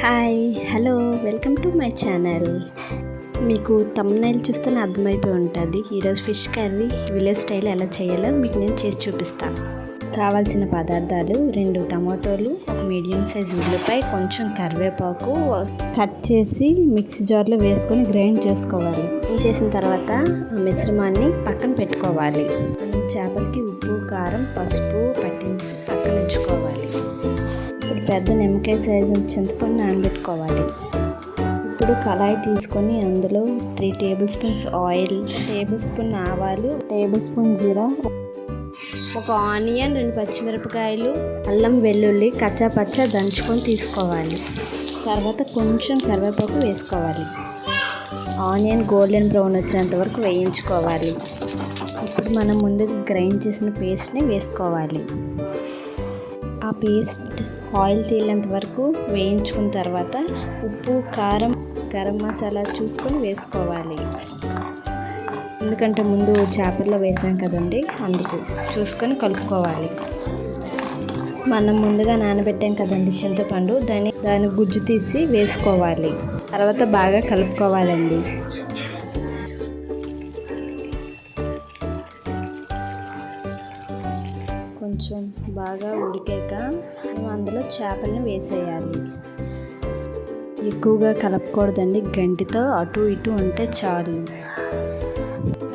Hi hello welcome to my channel. మీకు thumbnail చూస్తేనే అర్థమైపోయి ఉంటుంది ఈరోజు ఫిష్ కర్రీ విలేజ్ స్టైల్ ఎలా చేయాలో మీకు నేను చేసి చూపిస్తాను. కావాల్సిన పదార్థాలు 2 టమాటోలు, ఒక మీడియం సైజ్ ఉల్లిపాయ, కొంచెం కరివేపాకు కట్ చేసి మిక్సీ జార్లో వేసుకొని గ్రైండ్ చేసుకోవాలి. గ్రైండ్ చేసిన తర్వాత ఆ మిశ్రమాన్ని పక్కన పెట్టుకోవాలి. చేపలకి ఉప్పు, కారం, పసుపు పట్టించి పక్కన ఉంచుకోవాలి. ఇప్పుడు పెద్ద నిమ్మకాయ సైజు చింతపండు నానబెట్టుకోవాలి. ఇప్పుడు కళాయి తీసుకొని అందులో 3 table spoons oil, table spoon ఆవాలు, టేబుల్ స్పూన్ జీరా, ఒక ఆనియన్, 2 పచ్చిమిరపకాయలు, అల్లం వెల్లుల్లి కచ్చా పచ్చా దంచుకొని తీసుకోవాలి. తర్వాత కొంచెం కరివేపాకు వేసుకోవాలి. ఆనియన్ గోల్డెన్ బ్రౌన్ వచ్చేంత వరకు వేయించుకోవాలి. ఇప్పుడు మనం ముందుగా గ్రైండ్ చేసిన పేస్ట్ని వేసుకోవాలి. ఆ పేస్ట్ ఆయిల్ తేలేంత వరకు వేయించుకున్న తర్వాత ఉప్పు, కారం, గరం మసాలా చూసుకొని వేసుకోవాలి. ఎందుకంటే ముందు చేపల్లో వేసాం కదండి, అందుకు చూసుకొని కలుపుకోవాలి. మనం ముందుగా నానబెట్టాం కదండి చింతపండు, దాని గుజ్జు తీసి వేసుకోవాలి. తర్వాత బాగా కలుపుకోవాలండి. కొంచెం బాగా ఉడికాక అందులో చేపలను వేసేయాలి. ఎక్కువగా కలపకూడదండి, గంటితో అటు ఇటు ఉంటే చాలు.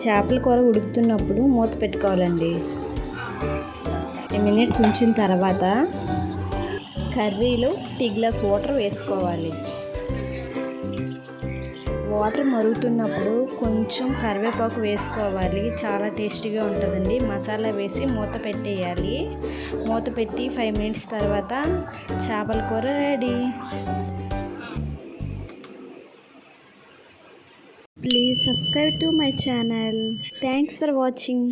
చేపల కూర ఉడుకుతున్నప్పుడు మూత పెట్టుకోవాలండి. 10 మినిట్స్ ఉంచిన తర్వాత కర్రీలో టీ గ్లాస్ వాటర్ వేసుకోవాలి. వాటర్ మరుగుతున్నప్పుడు కొంచెం కరివేపాకు వేసుకోవాలి, చాలా టేస్టీగా ఉంటుందండి. మసాలా వేసి మూత పెట్టేయాలి. మూత పెట్టి 5 మినిట్స్ తర్వాత చేపల కూర ready. Please subscribe to my channel. Thanks for watching.